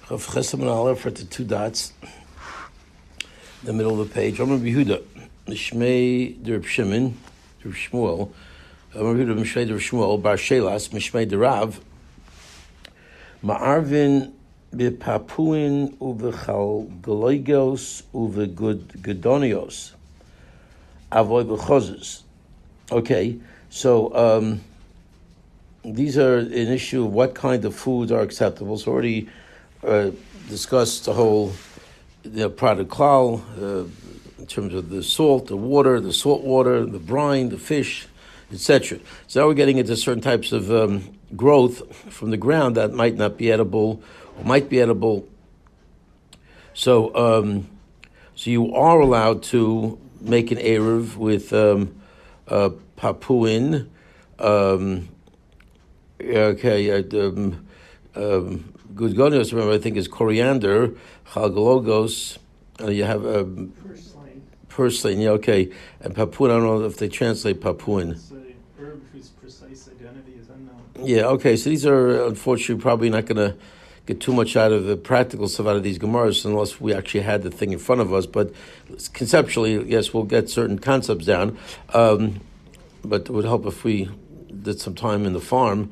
Chav Chesed and Aleph for the two dots in the middle of the page. Amar Yehuda, Mishmei der Shimon, der Shmuel. Amar Yehuda, Mishmei der Shmuel, Bar Shelas, Mishmei der Rav. Ma'arvin bePapuin uvechalgologos uvegudonios. Avoy bechozes. Okay, so these are an issue of what kind of foods are acceptable. So already discussed the whole product klal in terms of the salt, the water, the salt water, the brine, the fish, etc. So now we're getting into certain types of growth from the ground that might not be edible or might be edible. So you are allowed to make an eruv with papuin. Good gonios, remember, I think is coriander, chalgalogos. You have purslane, yeah, okay. And papuin, I don't know if they translate papuin. It's a herb whose precise identity is unknown. Yeah, okay. So these are unfortunately probably not going to get too much out of the practical stuff out of these Gemaras unless we actually had the thing in front of us. But conceptually, yes, we'll get certain concepts down. But it would help if we did some time in the farm.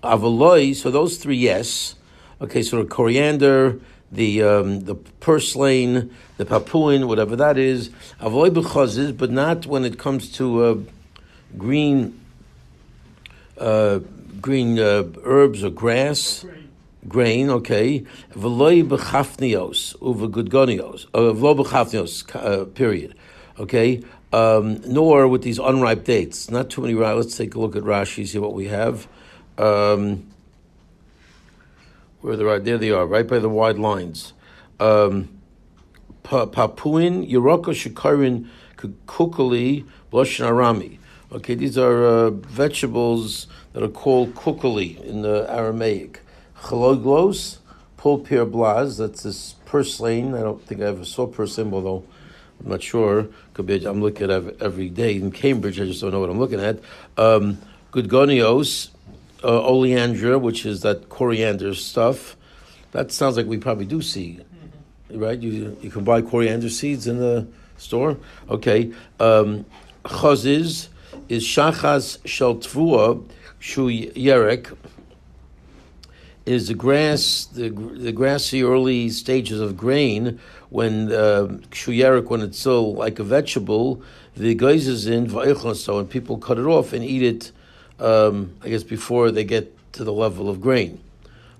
Avaloi, so those three, yes. Okay, so the coriander, the purslane, the papuin, whatever that is. Avaloi b'chazes, but not when it comes to green herbs or grass. Grain, okay. V'loi b'chafnios, uvegudgonios, v'lo b'chafnios, period. Okay. Nor with these unripe dates. Not too many. Let's take a look at Rashi, see what we have. Where they're there they are, right by the wide lines. Papuin, Yeroko Shikarin Kukuli, Loshin Arami. Okay, these are vegetables that are called kukuli in the Aramaic. Chaloglos, pulpir blaz, that's this purslane. I don't think I ever saw purslane, although I'm not sure. Could be I'm looking at it every day in Cambridge. I just don't know what I'm looking at. Gudgonios, oleandra, which is that coriander stuff. That sounds like we probably do see, right? You can buy coriander seeds in the store. Okay. Chazis is shachas shel tvua shu yerek. Is the grass, the grassy early stages of grain when kshuyerik, when it's still like a vegetable, the guys is in va'ichlon, and people cut it off and eat it. I guess before they get to the level of grain.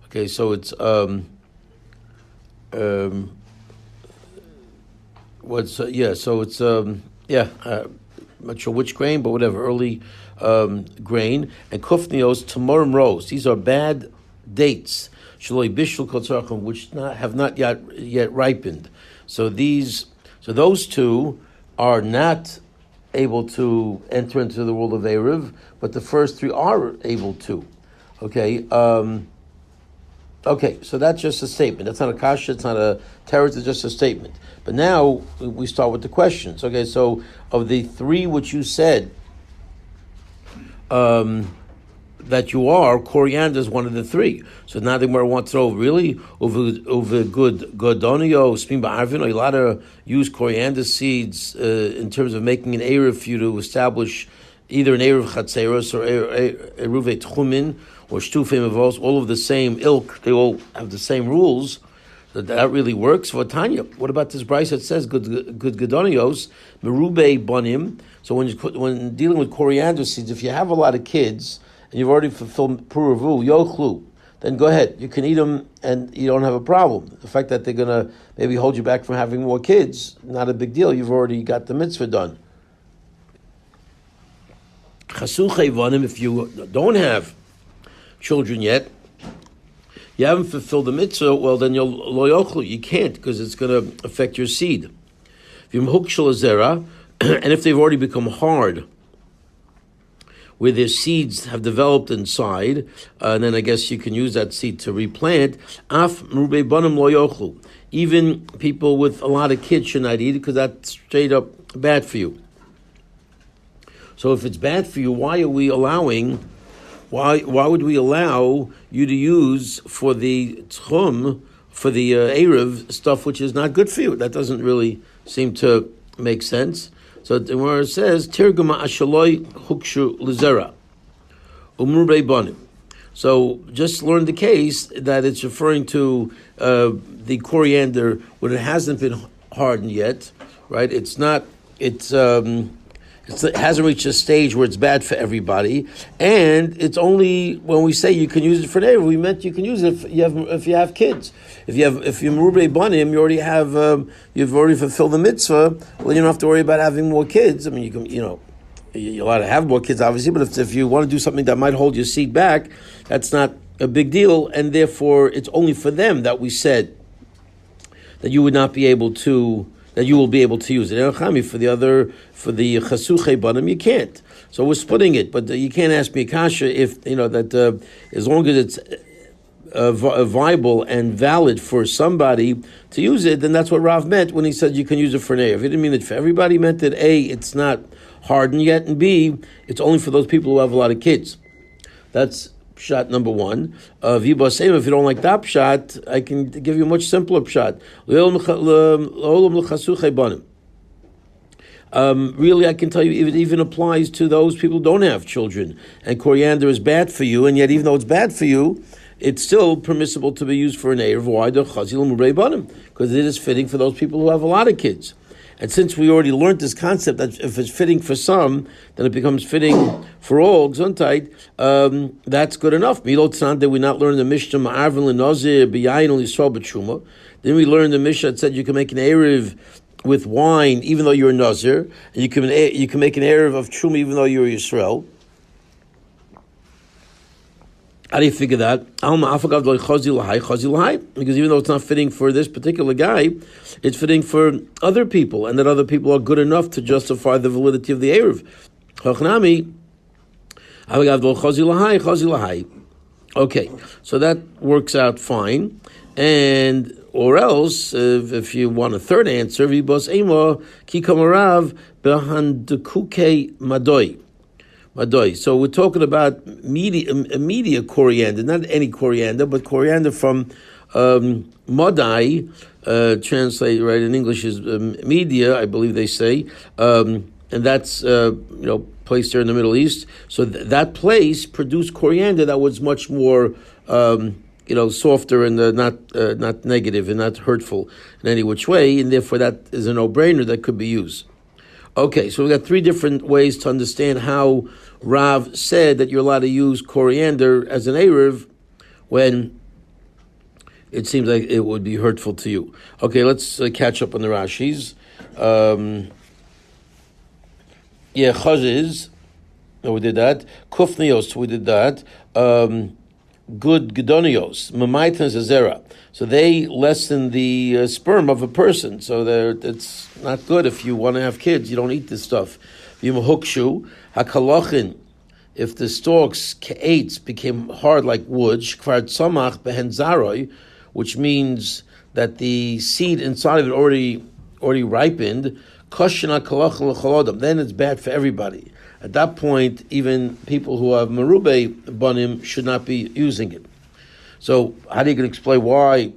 Okay, so it's I'm not sure which grain, but whatever, early grain. And kufnios tamorim rose. These are bad dates, which have not yet ripened. So those two are not able to enter into the world of Eruv, but the first three are able to. Okay. Okay. So that's just a statement. That's not a kasha. It's not a teretz. It's just a statement. But now we start with the questions. Okay. So of the three which you said, that you are, coriander is one of the three. So now the Gemara wants to know, really, over good godonio, spimba arvin, are you allowed to use coriander seeds in terms of making an eruv for you to establish either an eruv chatzeros or eruv tchumin or shtufim avos, all of the same ilk, they all have the same rules. That really works. Tanya, what about this Bryce that says good godonios, merube bonim? So when dealing with coriander seeds, if you have a lot of kids, and you've already fulfilled puravu, yochlu, then go ahead. You can eat them and you don't have a problem. The fact that they're going to maybe hold you back from having more kids, not a big deal. You've already got the mitzvah done. If you don't have children yet, you haven't fulfilled the mitzvah, well then you'll lo yochlu. You can't because it's going to affect your seed. And if they've already become hard, where their seeds have developed inside, and then I guess you can use that seed to replant. Af merubei banim lo yochlu. Even people with a lot of kids should not eat it because that's straight up bad for you. So if it's bad for you, why are we allowing Why would we allow you to use for the tchum, for the erev stuff which is not good for you? That doesn't really seem to make sense. So where it says tirguma ashaloi hukshu lizera umrubei bonim. So just learn the case that it's referring to the coriander when it hasn't been hardened yet, right? It's not. It hasn't reached a stage where it's bad for everybody, and it's only when we say you can use it for neighbor, we meant you can use it if you have kids. If you're merubei banim, you've already fulfilled the mitzvah. Well, you don't have to worry about having more kids. I mean, you're allowed to have more kids, obviously, but if you want to do something that might hold your seed back, that's not a big deal, and therefore it's only for them that we said that you would not be able to. That you will be able to use it. For the chasuche banim, you can't. So we're splitting it, but you can't ask me kasha if that as long as it's viable and valid for somebody to use it, then that's what Rav meant when he said you can use it for an A. If he didn't mean it for everybody, he meant that A, it's not hardened yet, and B, it's only for those people who have a lot of kids. That's pshat number one. If you don't like that pshat, I can give you a much simpler pshat. Really, I can tell you, it even applies to those people who don't have children. And coriander is bad for you, and yet even though it's bad for you, it's still permissible to be used for an Erev. Why? Because it is fitting for those people who have a lot of kids. And since we already learned this concept that if it's fitting for some, then it becomes fitting for all, Gesundheit, that's good enough. Did we not learn the Mishnah, Ma'arvin l'nozir b'yayin l'yisrael b'tshuma? Then we learned the Mishnah that said you can make an Erev with wine even though you're a Nazir, and you can make an Erev of Truma even though you're Yisrael. How do you figure that? Because even though it's not fitting for this particular guy, it's fitting for other people, and that other people are good enough to justify the validity of the Erev. Okay, so that works out fine. And or else, if you want a third answer, Madoi. So we're talking about media coriander, not any coriander, but coriander from Madai, translate right in English is media, I believe they say, and that's placed there in the Middle East. So that place produced coriander that was much more softer and not negative and not hurtful in any which way, and therefore that is a no-brainer that could be used. Okay, so we got three different ways to understand how Rav said that you're allowed to use coriander as an Erev when it seems like it would be hurtful to you. Okay, let's catch up on the Rashis. Chaziz, we did that. Kufnios, we did that. Good Gedonios, Mamaitan Zazera. So they lessen the sperm of a person. So it's not good if you want to have kids. You don't eat this stuff. Yimahukshu, Hakalochin, if the stalks, Ke'etz, became hard like wood, Shkvar Tzomach Behenzaroi, which means that the seed inside of it already ripened, Koshina Kalochin L'cholodam, then it's bad for everybody. At that point, even people who have merubei banim should not be using it. So, how do you explain why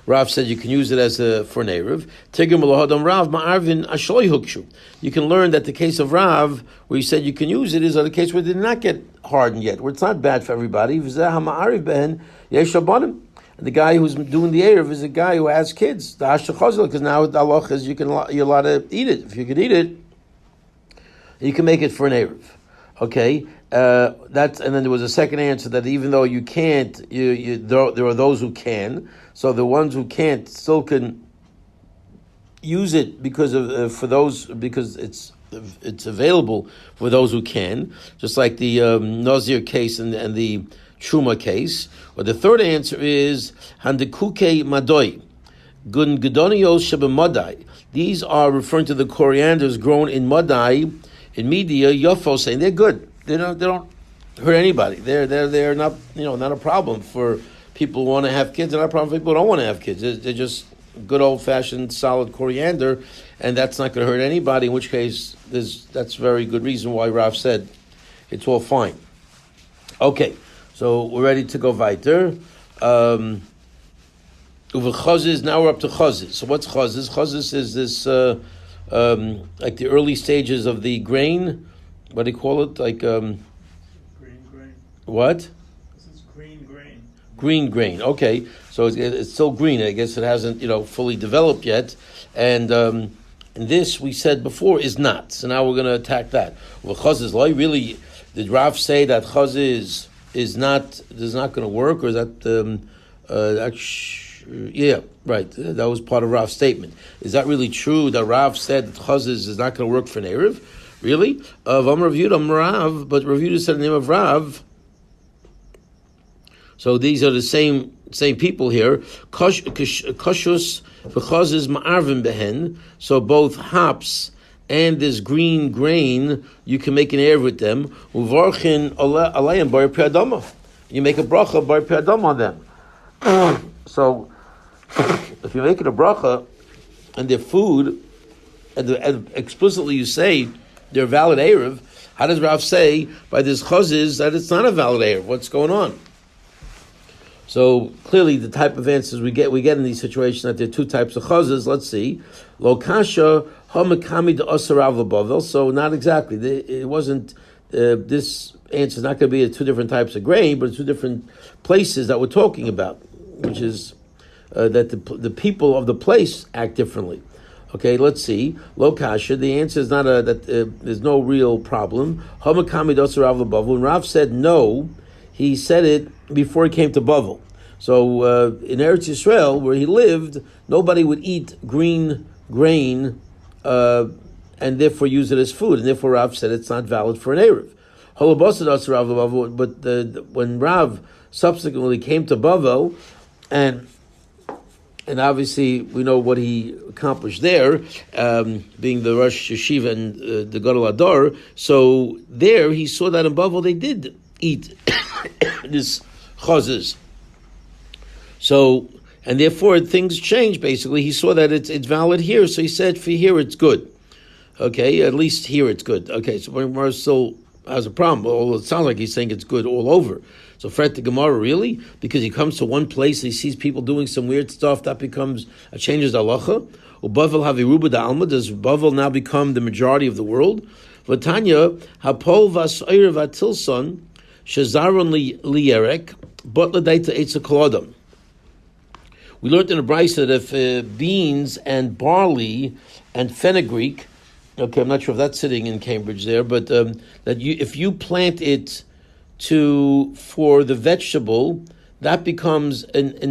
Rav said you can use it as for an Erev? Tigim l'hodam Rav ma'arvin ashloi hukshu. You can learn that the case of Rav, where he said you can use it, is the case where it did not get hardened yet, where it's not bad for everybody. And the guy who's doing the Erev is a guy who has kids. Because now the halach is you're allowed to eat it. If you could eat it, you can make it for an Erev. Okay, and then there was a second answer that even though you can't, there are those who can. So the ones who can't still can use it because it's available for those who can. Just like the Nazir case and the Truma case. Or the third answer is Handekuke Madoi, Gun Gedonios Shebemadai. These are referring to the corianders grown in Madai. In media, Yofo saying they're good. They don't hurt anybody. They're not not a problem for people who want to have kids. They're not a problem for people who don't want to have kids. They're just good old fashioned solid coriander, and that's not going to hurt anybody. In which case, that's very good reason why Rav said it's all fine. Okay, so we're ready to go weiter. Uve chazis, now we're up to chazis. So what's chazis? Chazis is this, like the early stages of the grain. What do you call it? Like, Green grain. what? This is green grain. Green grain. Okay, so it's still green. I guess it hasn't, fully developed yet. And this we said before is not. So now we're going to attack that. Well, chazis, really, did Rav say that chazis is not going to work, or is that yeah, right. That was part of Rav's statement. Is that really true that Rav said that chazis is not going to work for an Erev? Really? Rav, but Rav Yehuda said the name of Rav. So these are the same people here. Koshus v'chazis ma'arvim behen. So both hops and this green grain, you can make an Erev with them. Uvarchin alayim bar piadama. You make a bracha bar piadama on them. So if you're making a bracha and they're food, and explicitly you say they're valid Erev, how does Rav say by this chazis that it's not a valid Erev? What's going on? So clearly the type of answers we get in these situations that there are two types of chazis. Let's see. Lo kasha hamakami de asarav lebavel. So not exactly. It wasn't, this answer is not going to be two different types of grain, but two different places that we're talking about, which is that the people of the place act differently. Okay, let's see. Lo kasha. The answer is not that there's no real problem. Hamakami de asarav lebavel. When Rav said no, he said it before he came to Bavel. So in Eretz Yisrael, where he lived, nobody would eat green grain and therefore use it as food. And therefore Rav said it's not valid for an Erev. But when Rav subsequently came to Bavel, and obviously we know what he accomplished there, being the Rosh Yeshiva and the Gadol Ador. So there he saw that in Bavel they did eat this chazes. So, and therefore things change basically. He saw that it's valid here, so he said for here it's good. Okay, at least here it's good. Okay, so Gemara still has a problem. Although it sounds like he's saying it's good all over. So fret the Gemara, really? Because he comes to one place and he sees people doing some weird stuff, that changes the halacha. Ubavel haviruba da alma. Does Bavel now become the majority of the world? Vatanya hapol vasayir vatilson shazaron liyerek but ladaita etza kolodam. We learned in the Brisa that if beans and barley and fenugreek, okay, I'm not sure if that's sitting in Cambridge there, but if you plant it for the vegetable, that becomes that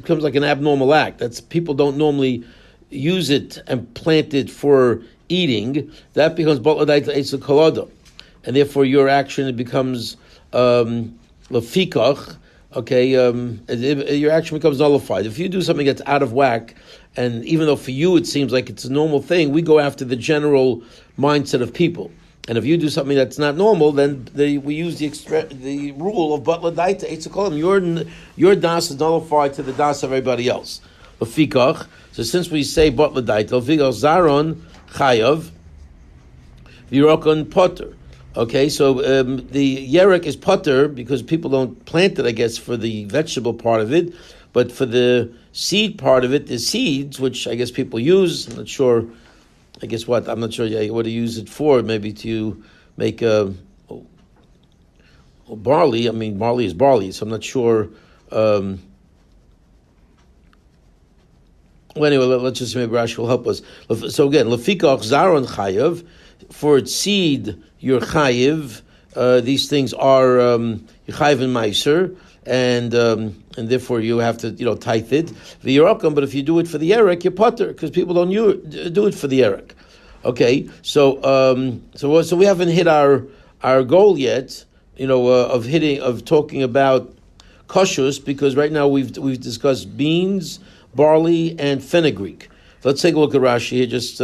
becomes like an abnormal act. That's people don't normally use it and plant it for eating. That becomes botladait eitzel kolodam, and therefore your action it becomes lefikach. Okay, your action becomes nullified. If you do something that's out of whack, and even though for you it seems like it's a normal thing, we go after the general mindset of people. And if you do something that's not normal, then we use the rule of Batla Daita Eitzakolim. Your das is nullified to the das of everybody else. Lefikach. So since we say Batla Daita, Lefikach Zaron Chayav Virokon Potter. Okay, so the yerek is potter because people don't plant it, I guess, for the vegetable part of it, but for the seed part of it, the seeds, which I guess people use. I'm not sure. I guess what I'm not sure what to use it for. Maybe to make barley. I mean, barley is barley, so I'm not sure. Well, anyway, let's just maybe Rashi will help us. So again, lefikach zaron chayav, for its seed you're chayiv. These things are you're chayiv and meiser, and therefore you have to tithe it. V'yirakom, but if you do it for the yerek, you're potter because people don't do it for the yerek. Okay, so we haven't hit our goal yet, of talking about koshus, because right now we've discussed beans, barley, and fenugreek. Let's take a look at Rashi here. Just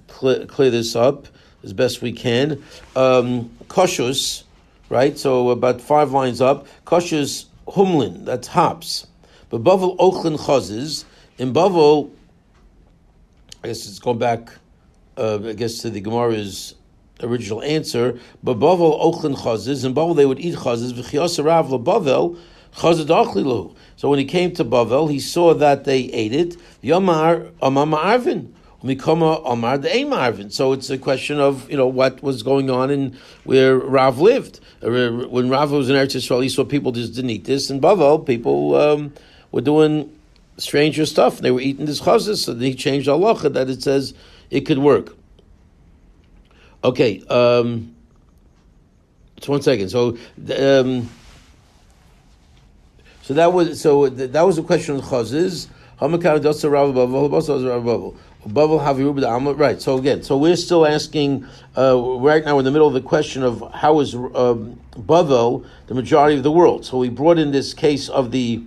clear this up as best we can. Koshus, right? So about 5 lines up. Koshus humlin, that's hops. But Bavel ochlin chazes. In Bavel, I guess it's going back, to the Gemara's original answer. But Bavel ochlin chazes, in Bavel they would eat chazes. V'chiyasa Rav leBavel chazed achlilu. So when he came to Bavel, he saw that they ate it. Yomar amam arvin. Mikoma amar de'ein marvin. So it's a question of what was going on in where Rav lived. When Rav was in Eretz Yisrael, he saw people just didn't eat this. In Bavel, people were doing stranger stuff. They were eating this chazes, so he changed halacha that it says it could work. Okay, so 1 second. So that was a question of chazes. Right. So again, we're still asking. Right now, we're in the middle of the question of how is Bavel the majority of the world. So we brought in this case of the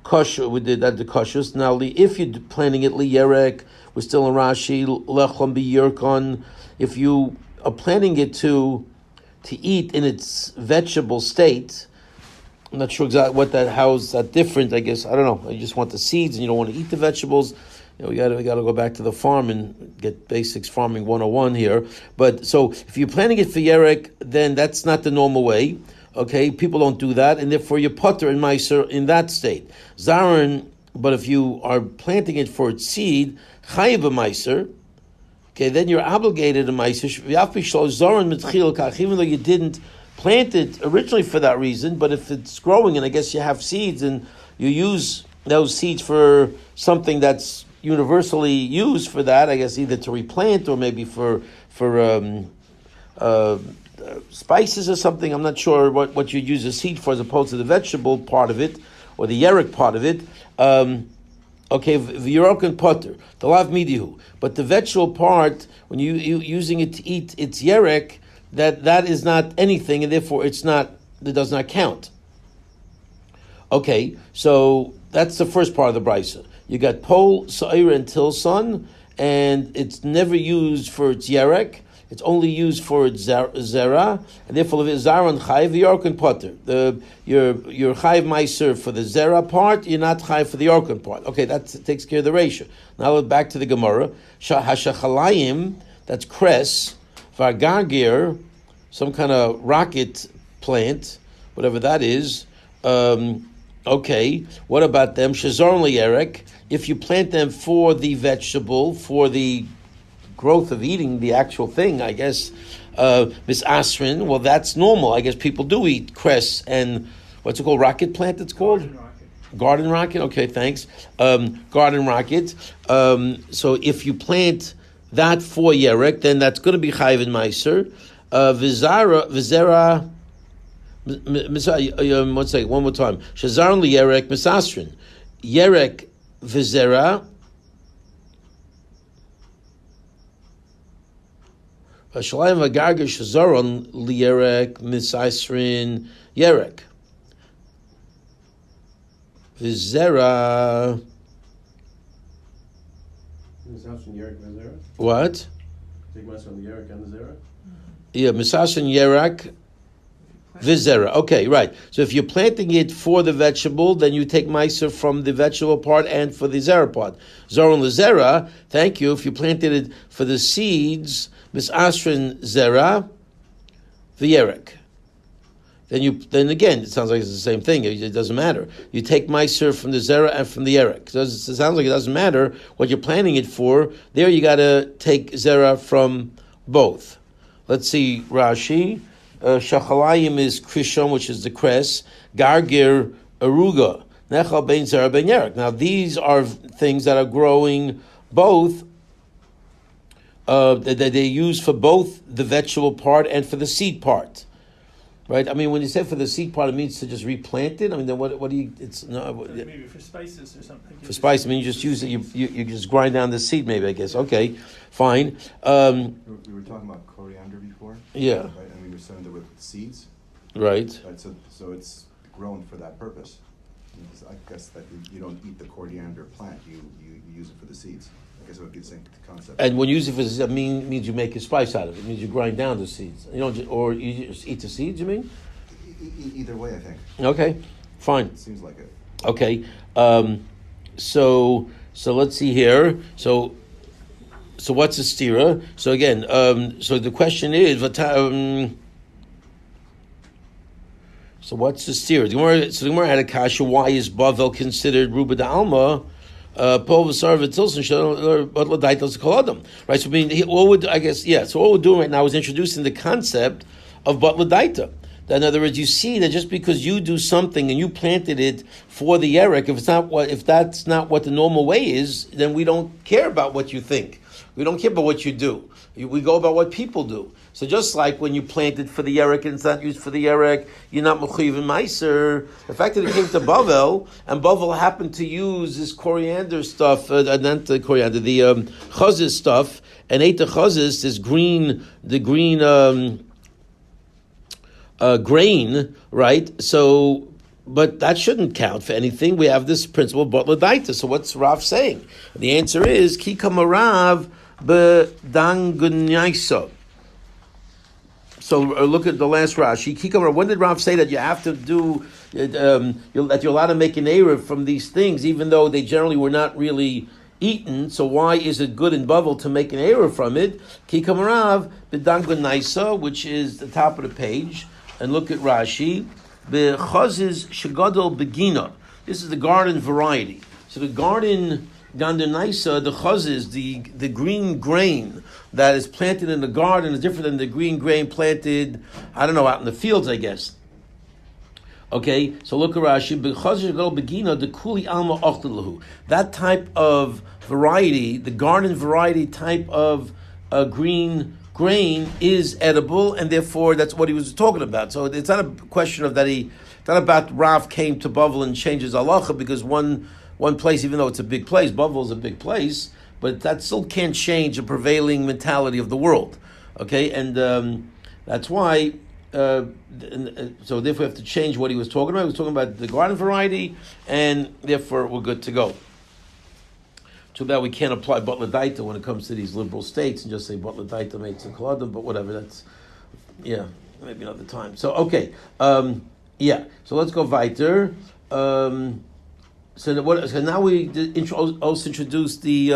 kosher. We did that the kosher. Now, if you're planning it liyerek, we're still in Rashi lechlam biyirkon. If you are planning it to eat in its vegetable state, I'm not sure exactly how is that different. I guess I don't know. You just want the seeds and you don't want to eat the vegetables. We got to go back to the farm and get basics farming 101 here. But so if you're planning it for yerek, then that's not the normal way. Okay, people don't do that, and therefore you putter and meiser in that state. Zaron, but if you are planting it for its seed, chayiv a meiser. Okay, then you're obligated to meiser. Even though you didn't plant it originally for that reason, but if it's growing and I guess you have seeds and you use those seeds for something that's universally used for that, I guess either to replant or maybe for spices or something. I'm not sure what you use a seed for as opposed to the vegetable part of it or the yerek part of it. Okay, v'yerok and potter, the lav midihu. But the vegetable part, when you using it to eat its yerek, that is not anything, and therefore it does not count. Okay, so that's the first part of the brisa. You got pol, sa'ira, and tilson, and it's never used for its yerek. It's only used for its zera, and therefore if it's zaron chayiv, york potter. Your chayiv meiser for the zera part, you're not chayiv for the york part. Okay, that takes care of the ratio. Now back to the Gemara. Hashachalayim, that's cress. Vargagir, some kind of rocket plant, whatever that is. Okay, what about them? Shazorn liyerek. If you plant them for the vegetable, for the growth of eating the actual thing, I guess, Miss Asrin, well, that's normal. I guess people do eat cress and, what's it called, rocket plant it's called? Garden rocket, okay, thanks. Garden rocket. So if you plant that for yerek, then that's going to be chayiv in meiser. Vizera, one second, one more time. Shazarn liyerek misasrin. Yerek vizera. Vashalayim v'garger shazaron liyerek misasrin yerek. Vizera. What? Take Masa on the Yerek and the Zera? Yeah, Misas and Yerak, Vizera. Okay, right. So if you're planting it for the vegetable, then you take Meiser from the vegetable part and for the Zera part. Zoron Zera, thank you. If you planted it for the seeds, Misasrin Zera, V'Yerek. Then again, it sounds like it's the same thing. It doesn't matter. You take Meiser from the Zera and from the Yerek. So it sounds like it doesn't matter what you're planting it for. There you got to take Zera from both. Let's see, Rashi. Shachalayim is Krishon, which is the cress. Gargir, Aruga. Nechal bein Zera bein Yerek. Now these are things that are growing both, that they use for both the vegetable part and for the seed part. Right, I mean, when you say for the seed part, it means to just replant it. I mean, then what do you? It's no. Maybe for spices or something. For spice, I mean, you just use it. You just grind down the seed, maybe. I guess. Okay, fine. We were talking about coriander before. Yeah. Right, and we were saying that with seeds. Right. Right. So it's grown for that purpose. I guess that you don't eat the coriander plant. You use it for the seeds. I guess it would be the same concept. And when you use it for seeds, that means you make a spice out of it. It means you grind down the seeds. You don't, or you just eat the seeds. You mean? Either way, I think. Okay, fine. It seems like it. Okay, so let's see here. So So what's a stira? So again, so the question is, so what's the stira? So the Gemara had a kasha. Why is Bavel considered Ruba de Alma? Right. So I mean, all would I guess So all we're doing right now is introducing the concept of Batla Daita. In other words, you see that just because you do something and you planted it for the Yerek, if that's not what the normal way is, then we don't care about what you think. We don't care about what you do. We go about what people do. So just like when you plant it for the Yerek and it's not used for the Yerek, you're not Mechuyev and Meiser. The fact that it came to Bavel, and Bavel happened to use this coriander stuff, not the coriander, the chazis stuff, and ate the chazis, the green grain, right? So, but that shouldn't count for anything. We have this principle of Batla Daita. So what's Rav saying? The answer is, Ki kamarav b'dangunyaisa. So look at the last Rashi. When did Rav say that you have to do that you're allowed to make an Eruv from these things, even though they generally were not really eaten? So why is it good in Bavel to make an Eruv from it? Kikamarav b'dangun naisa, which is the top of the page, and look at Rashi. B'chazis shegadol begina. This is the garden variety. So the garden Gandernaisa, the chazis, the green grain that is planted in the garden is different than the green grain planted, I don't know, out in the fields, I guess. Okay, so look at Rashi. That type of variety, the garden variety type of green grain is edible, and therefore that's what he was talking about. So it's not a question of it's not about Rav came to Bavel and changes halacha, because one place, even though it's a big place, Bavel is a big place, but that still can't change the prevailing mentality of the world. Okay, and that's why. So therefore, we have to change what he was talking about. He was talking about the garden variety, and therefore we're good to go. Too bad we can't apply Batla Daita when it comes to these liberal states and just say Batla Daita makes a koladim, but whatever. That's maybe another time. So okay, So let's go weiter. So now we also introduced the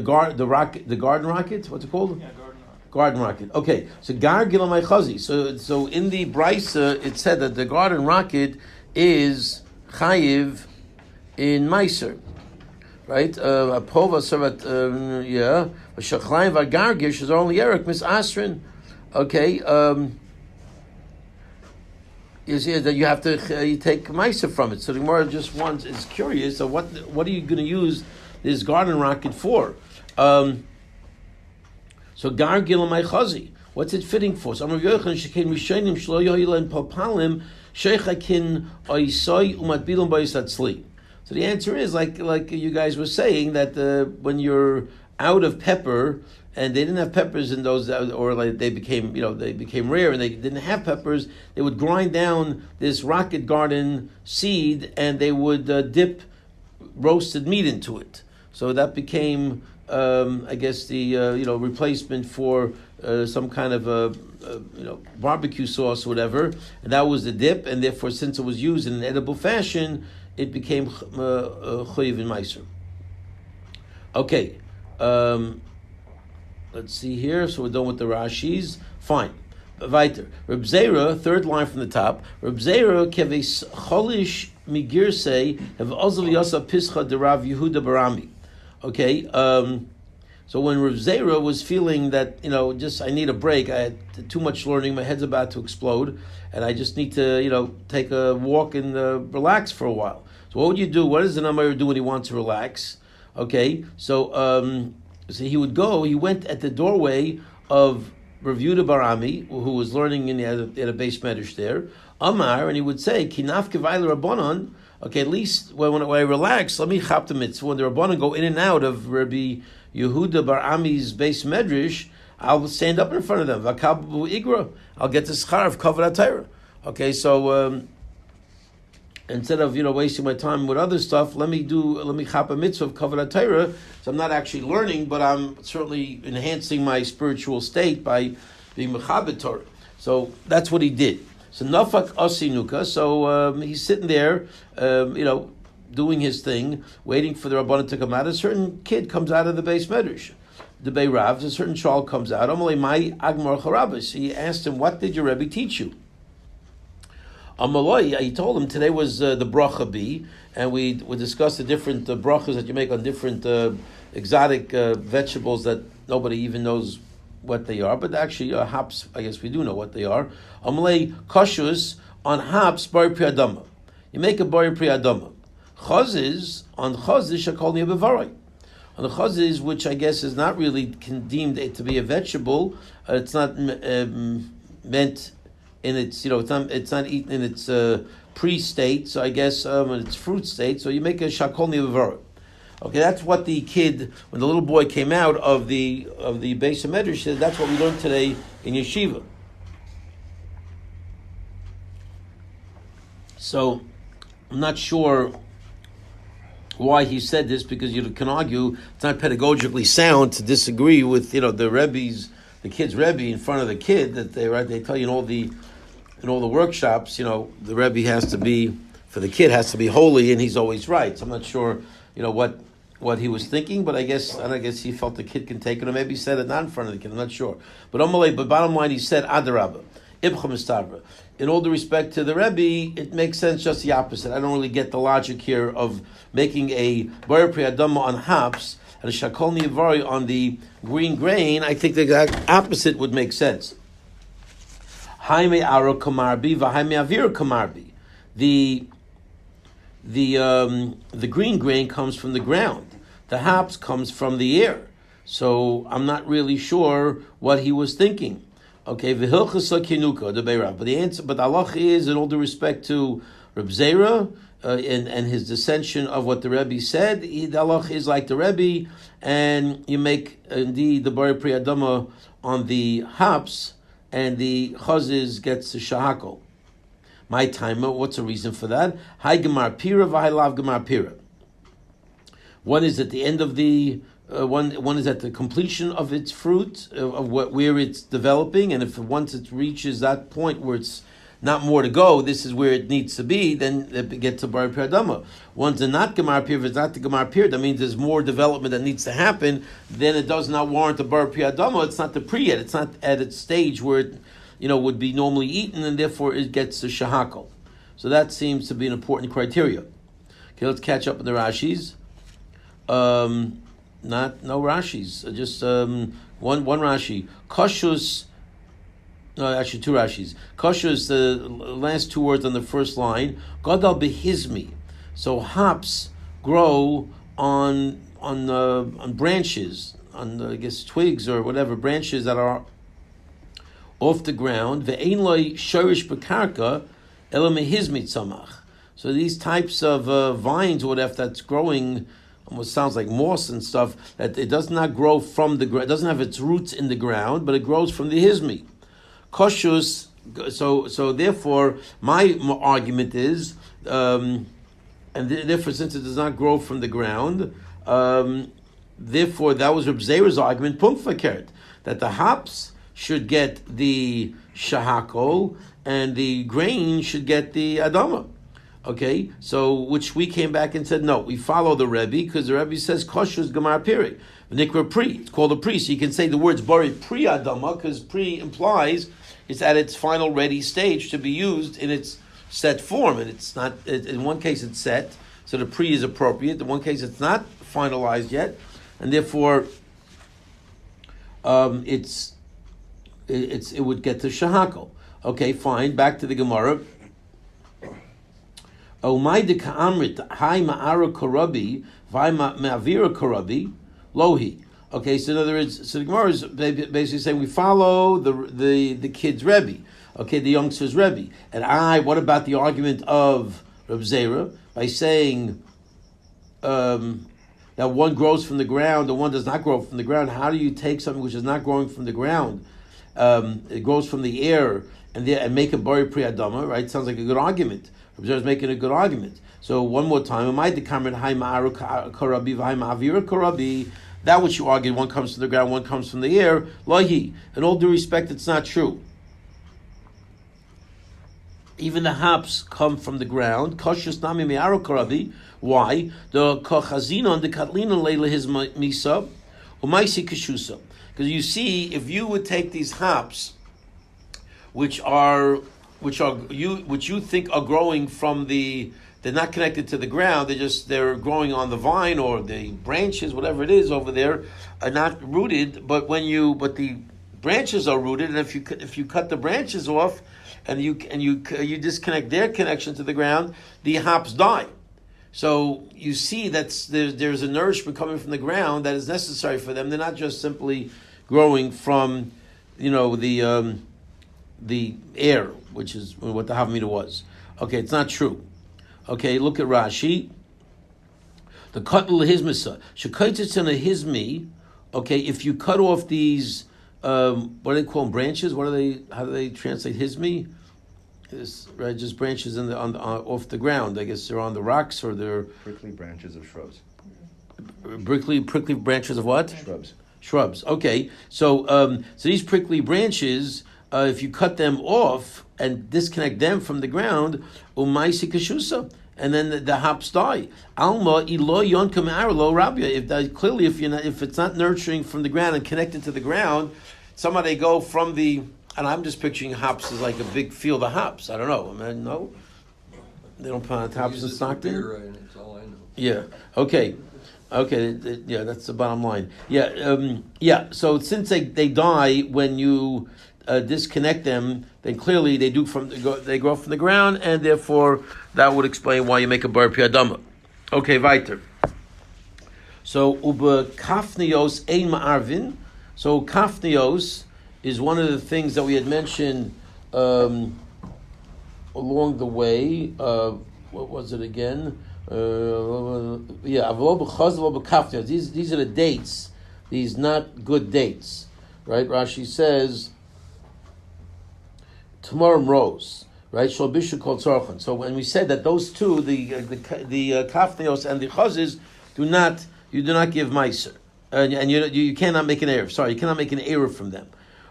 garden rocket. What's it called? Yeah, Garden rocket. Okay, so gar gilamai chazi. So in the brisa it said that the garden rocket is chayiv in meiser, right? Apova servat shachlayim vagargish is only erik mis asrin. Okay. You see that you have to you take meiser from it. So the Gemara just is curious. So what are you going to use this garden rocket for? So gar gilamai chazi, what's it fitting for? So Amar Yochanan shekein rishonim shlo yohilen palpalim shechakin oisoi umatbilum ba'yisatzli. So the answer is like you guys were saying that when you're out of pepper, and they didn't have peppers in those, or like they became rare, and they didn't have peppers, they would grind down this rocket garden seed and they would dip roasted meat into it. So that became I guess the replacement for some kind of barbecue sauce or whatever, and that was the dip, and therefore since it was used in an edible fashion, it became choyev in meiser. Okay, let's see here. So we're done with the Rashis. Fine. Weiter. Reb Zera, third line from the top. Reb Zera keves cholish migirsei have ozel yasa pischa de Rav Yehuda Barami. Okay, so when Rav Zera was feeling that, I need a break, I had too much learning, my head's about to explode, and I just need to, take a walk and relax for a while. So what would you do? What does the Amir do when he wants to relax? Okay, so he went at the doorway of Rav Yehuda Barami, who was learning at a base medrash there, Amar, and he would say, Kinaf kevayla rabbanon. Okay, at least when I relax, let me chap the mitzvah. When the Rabbanan go in and out of Rabbi Yehuda Bar Ami's base medrash, I'll stand up in front of them. V'akabu igra. I'll get the schar of kavod HaTorah. Okay, so instead of wasting my time with other stuff, let me chap a mitzvah of kavod HaTorah. So I'm not actually learning, but I'm certainly enhancing my spiritual state by being mechabed Torah. So that's what he did. So nafak asinuka. So he's sitting there, doing his thing, waiting for the Rabbanan to come out. A certain kid comes out of the base medrash. the Beirav, a certain child comes out. Amalei mai agmar charabis. He asked him, "What did your Rebbe teach you?" Amalei, he told him today was the bracha B, and we discussed the different brachas that you make on different exotic vegetables that nobody even knows what they are. But actually, hops, I guess we do know what they are. Amalei kashus on hops bar priadama. You make a bar priadama. Chazis on chazis shakol niyabevarai. On the chazis, which I guess is not really deemed to be a vegetable, it's not meant in its, it's not eaten in its pre-state. So I guess in its fruit state. So you make a shakol niyabevarai. Okay, that's what the kid, when the little boy came out of the Beis Medrash, says that's what we learned today in yeshiva. So I'm not sure why he said this, because you can argue it's not pedagogically sound to disagree with the kid's Rebbe in front of the kid, that they tell you in all the workshops, the Rebbe has to be, for the kid, has to be holy, and he's always right. So I'm not sure what he was thinking, but I guess he felt the kid can take it, or maybe he said it not in front of the kid. I'm not sure. But bottom line, he said Adarabba, Ibcha Mistabra. In all due respect to the Rebbe, it makes sense just the opposite. I don't really get the logic here of making a Bar Priyadama on hops and a Shakol Niyavari on the green grain. I think the exact opposite would make sense. Haime Aro Kamarbi, Vahaime Avir Kamarbi. The green grain comes from the ground. The hops comes from the air. So I'm not really sure what he was thinking. Okay, v'hilchasa kinuka the beirav. But the answer, but Allah is, in all due respect to Reb Zera and his dissension of what the Rebbe said, the Allah is like the Rebbe, and you make indeed the bar priyadama on the hops, and the chazis gets the shahakol. My timer, what's the reason for that? Hai gemar pira v'hai lav gemar pira. One is at the end of the one is at the completion of its fruit, where it's developing, and if once it reaches that point where it's not more to go, this is where it needs to be, then it gets to bar piradama. Once it's not gemar pir, if it's not the gemar pir, that means there's more development that needs to happen, then it does not warrant the bar piradama. It's not the pri yet, it's not at its stage where it would be normally eaten, and therefore it gets the shahakal. So that seems to be an important criteria. Okay, let's catch up with the Rashis. No Rashis, just one Rashi. Koshus, actually two Rashis. Koshus, the last two words on the first line. Gadal behizmi. So hops grow on branches, on I guess twigs or whatever, branches that are off the ground. Ve'ein loy shorish bekarka ela mehizmi tzamach. So these types of vines or whatever that's growing, almost sounds like moss and stuff, that it does not grow from the ground, it doesn't have its roots in the ground, but it grows from the hizmi. Koshus, so therefore, my argument is, and therefore, since it does not grow from the ground, therefore, that was Reb Zera's argument, punkt verkehrt, that the hops should get the shahakol, and the grain should get the adama. Okay, so which we came back and said no, we follow the Rebbe because the Rebbe says kosher is gemar piri, v'nikra pri. It's called a pri, so you can say the words bari pri adama because pri implies it's at its final ready stage to be used in its set form, and it's not. In one case it's set, so the pri is appropriate. In one case it's not finalized yet, and therefore it would get to shahakol. Okay, fine. Back to the Gemara. Lohi. Okay, so in other words, so the Gemara is basically saying we follow the kid's Rebbe, okay, the youngster's Rebbe. And what about the argument of Reb Zera by saying that one grows from the ground and one does not grow from the ground? How do you take something which is not growing from the ground, it grows from the air, and make a bari pri adama, right? Sounds like a good argument. Rabbi is making a good argument. So one more time, that which you argued, one comes from the ground, one comes from the air. Lohi, in all due respect, it's not true. Even the hops come from the ground. Koshus nami me'aro karabi. Why? The kochazina and the katlina leila his misa. Umaisi kashusa. Because you see, if you would take these hops, which you think are growing from they're not connected to the ground, they're growing on the vine or the branches, whatever it is over there, are not rooted, but the branches are rooted, and if you cut the branches off and you disconnect their connection to the ground, the hops die. So you see that there's a nourishment coming from the ground that is necessary for them. They're not just simply growing from, the air, which is what the Havamina was. Okay, it's not true. Okay, look at Rashi. The kutl hizmisa shekaitzin hizmi. Okay, if you cut off these, what do they call them, branches? How do they translate hizmi? Right, just branches off the ground. I guess they're on the rocks or they're prickly branches of shrubs. Prickly branches of what? Shrubs. Okay, so these prickly branches, if you cut them off and disconnect them from the ground, umaisi kashusa, and then the hops die. Alma ilo yonkum arlo rabia. Clearly, if it's not nurturing from the ground and connected to the ground, somehow they go from the. And I'm just picturing hops as like a big field of hops. I don't know. No, they don't plant hops in Stockton. Right, that's all I know. Yeah. Okay. Yeah, that's the bottom line. Yeah. So since they die when you disconnect them, then clearly they grow from the ground, and therefore that would explain why you make a bar piadama. Okay, weiter. So uba kafnios ein ma'arvin. So kafnios is one of the things that we had mentioned along the way. What was it again? These are the dates. These not good dates, right? Rashi says Tamarim rose, right? Shalbishu called tzarchan. So when we said that those two, the kafnios and the chazes, you do not give meiser, and you cannot make an erev. Sorry, you cannot make an erev from them.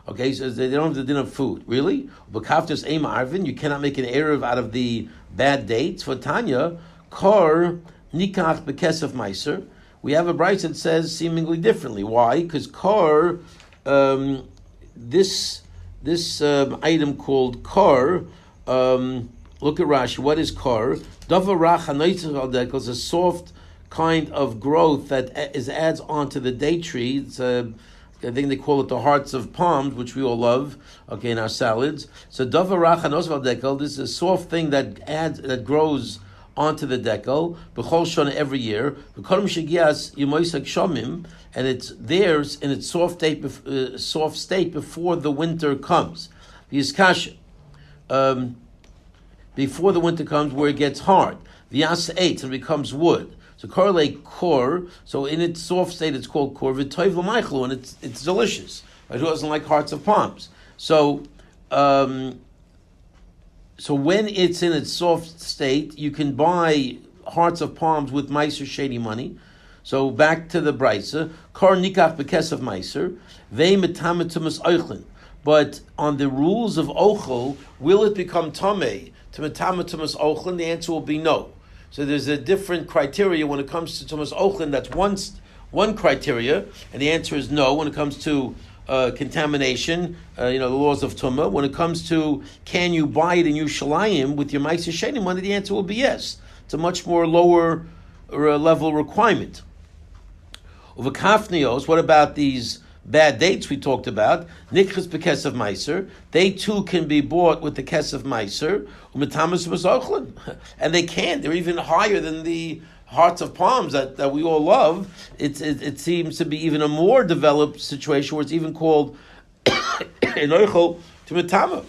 Okay, so they don't have the din of food. Really? But kaftos eim arvin, you cannot make an erev out of the bad dates. For Tanya, kar nikach bekesef meiser. We have a brayta that says seemingly differently. Why? Because kar, this item called kar. Look at Rashi. What is kar? Davarach hanaitzach is a soft kind of growth that adds onto the date tree. It's I think they call it the hearts of palms, which we all love, okay, in our salads. So davarach hanosval dekel, this is a soft thing that grows onto the dekel, b'chol shana every year. B'kodem shegias yumoisak shomim, and it's theirs in its soft state before the winter comes. V'yiskasha, before the winter comes, where it gets hard. V'yas eitz, and becomes wood. So korle kor, so in its soft state it's called kor, v'toiv l'maychlu, and it's delicious. Right? Who doesn't like hearts of palms? So when it's in its soft state, you can buy hearts of palms with meiser shady money. So back to the brisa, kor nikach bekesef meiser, vei metametumas oichlin. But on the rules of ochel, will it become tamei to metametumas ochlin? The answer will be no. So there's a different criteria when it comes to Tumas Ochlin. That's one criteria, and the answer is no. When it comes to contamination, the laws of Tumah. When it comes to can you buy it in Yerushalayim with your Ma'aser Shenim money, the answer will be yes. It's a much more lower level requirement. Over Kafnios, what about these bad dates we talked about? Nikchas bekesef meiser. They too can be bought with the kesef meiser. Umetamas b'zochlin, and they can. They're even higher than the hearts of palms that we all love. It seems to be even a more developed situation where it's even called enoichel to metama.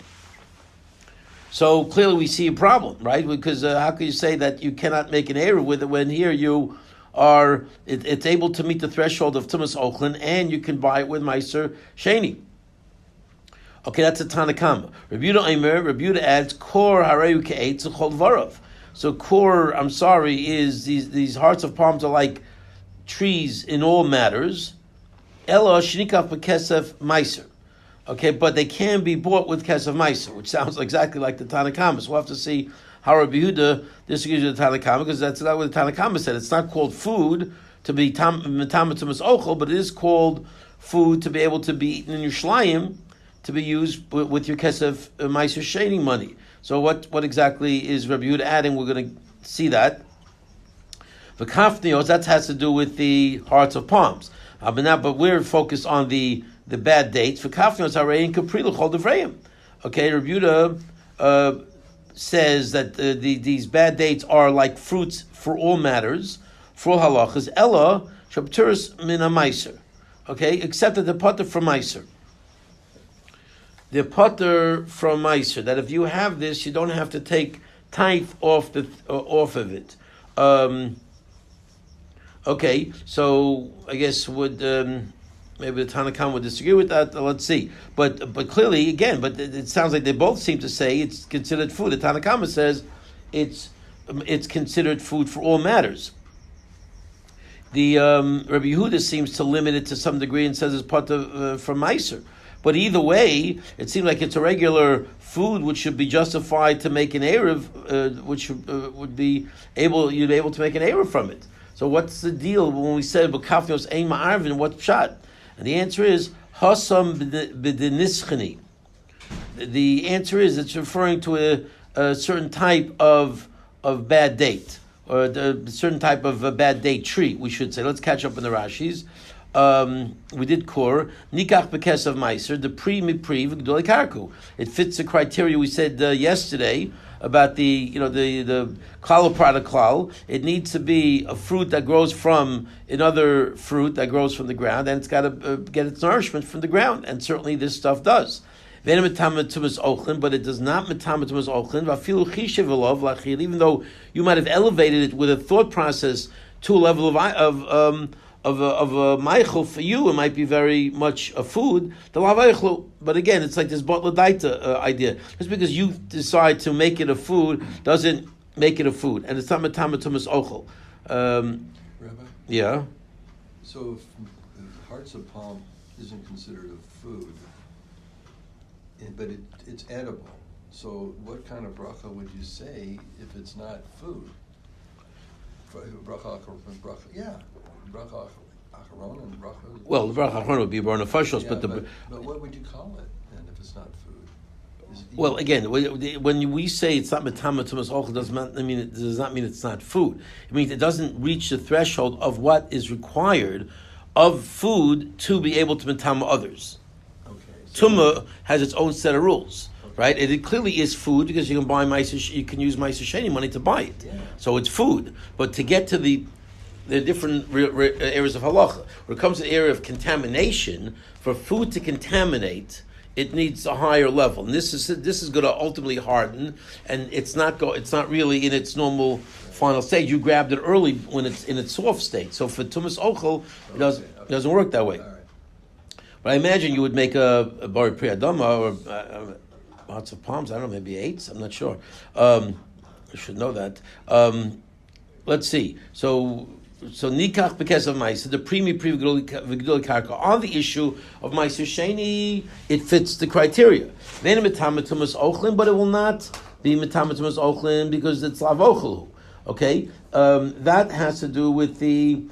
So clearly we see a problem, right? Because how can you say that you cannot make an error with it when here you are, it's able to meet the threshold of Tumas Ochlin, and you can buy it with Meiser Sheni. Okay, that's a Tanakama. Rebuta adds, Kor Hareu Ke'etz Chol Varav. So Kor, is these hearts of palms are like trees in all matters. Ela Shnikaf Bekesef Meiser. Okay, but they can be bought with Kesef Meiser, which sounds exactly like the Tanakama. So we'll have to see how Rabbi Yehuda disagrees with the Tanakama, because that's not what the Tanakama said. It's not called food to be metamatumas ochel, but it is called food to be able to be eaten in your shlayim, to be used with your kesef meiser sheni money. So what exactly is Rabbi Yehuda adding? We're going to see that. The kafnios, that has to do with the hearts of palms. But we're focused on the bad dates. For kafnios harein kapri l'chol devreim. Okay, Rabbi Yehuda says that these bad dates are like fruits for all matters, for all halachas. Ella shabturis min meiser. Okay, except that the potter from meiser. The potter from meiser, that if you have this, you don't have to take tithe off of it. Okay, so I guess would maybe the Tanakhama would disagree with that. Let's see. But clearly, again, but it sounds like they both seem to say it's considered food. The Tanakhama says it's considered food for all matters. The Rabbi Yehuda seems to limit it to some degree and says it's part of from Meiser. But either way, it seems like it's a regular food which should be justified to make an Eruv, which would be you'd be able to make an Eruv from it. So what's the deal when we said B'kafnios ein ma'arvin? What's pshat? And the answer is Hasam b'denischani. The answer is it's referring to a certain type of bad date, or a certain type of a bad date tree, we should say. Let's catch up in the Rashis. We did kor nikach bekesav meiser the pri mipri v'gdolei karku. It fits the criteria we said yesterday about the klal product klal. It needs to be a fruit that grows from another fruit that grows from the ground, and it's got to get its nourishment from the ground, and certainly this stuff does. But it does not metamatumas ochlin. Even though you might have elevated it with a thought process to a level of a meichel, for you it might be very much a food. But again, it's like this bottladaita idea. Just because you decide to make it a food doesn't make it a food, and it's not metamatumas ochel. Rabbi? Yeah. So if hearts of palm isn't considered a food, but it's edible, so what kind of bracha would you say if it's not food? Bracha, yeah. Bracha acharon and bracha. Well, the bracha acharon would be born of fashos, but what would you call it then if it's not food? Well, again, when we say it's not metamatumas ochel, does not mean it's not food. It means it doesn't reach the threshold of what is required of food to be able to metama others. Tumah has its own set of rules, right? It clearly is food because you can buy you can use meiser sheni money to buy it, so it's food. But to get to the different areas of halacha, when it comes to the area of contamination, for food to contaminate, it needs a higher level, and this is going to ultimately harden, and it's not really in its normal final stage. You grabbed it early when it's in its soft state. So for tumas ochel, it doesn't work that way. But I imagine you would make a bari pri adama or lots of palms. I don't know, maybe 8. I'm not sure. I should know that. Let's see. So nikach bekesav meiser the primi pri v'gdolei karka on the issue of meiser sheni, it fits the criteria. Then metamatumas ochlin, but it will not be metamatumas ochlin because it's lavochelu. Okay, that has to do with the.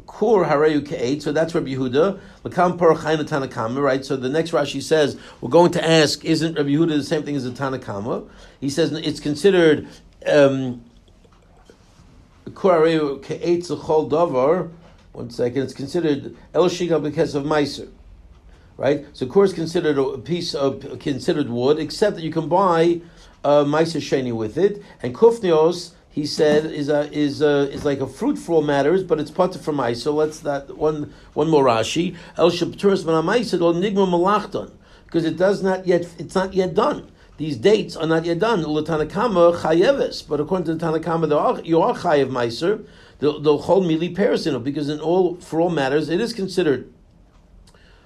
Kur hareyu ke'eit, so that's Rabbi Yehuda. L'kam par chayna Tanakama, right? So the next Rashi says, we're going to ask, isn't Rabbi Yehuda the same thing as a Tanakama? He says it's considered kur hareyu ke'eit zechol davar. 1 second, it's considered el shika because of meiser, right? So kur is considered a piece of considered wood, except that you can buy meiser sheni with it, and kufnios, he said, is like a fruit for all matters, but it's part from ice. So let's that one more Rashi. El shepturas manamaisad or nigma malachton, because it's not yet done. These dates are not yet done. Uletanakama chayeves, but according to the Tanakama, you are chayev meiser. They'll hold mili perisino, because for all matters it is considered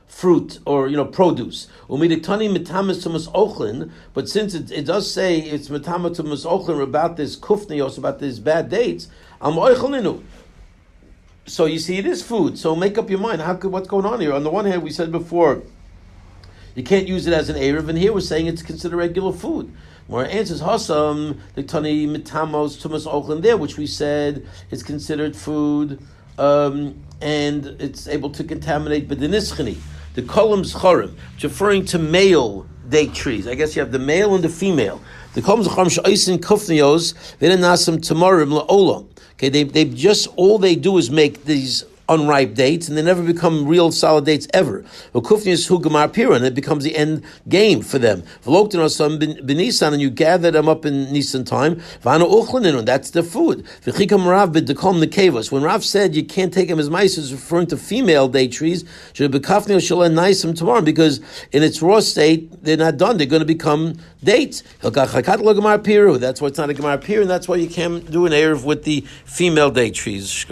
fruit or produce. Umidiktani mitamas tumas ochlin, but since it does say it's mitamas tumas ochlin about this kufnios, about these bad dates, am oichlinu. So you see, it is food. So make up your mind. What's going on here? On the one hand, we said before, you can't use it as an Eruv, and here we're saying it's considered regular food. More answers Hasam the Tani Mitamos Tumas Oakland there, which we said is considered food, and it's able to contaminate Bedinischini. The columns Chorim, which referring to male date trees. I guess you have the male and the female. The columns Chorim Shaisin Kufnios Vinanasam Tamarim Laolam. Okay, they just all they do is make these unripe dates, and they never become real solid dates ever. And it becomes the end game for them. And you gather them up in Nisan time, and that's the food. When Rav said you can't take them as mice, it's referring to female date trees, tomorrow, because in its raw state, they're not done, they're going to become dates. That's why it's not a Gemara Pir, and that's why you can't do an Erev with the female date trees.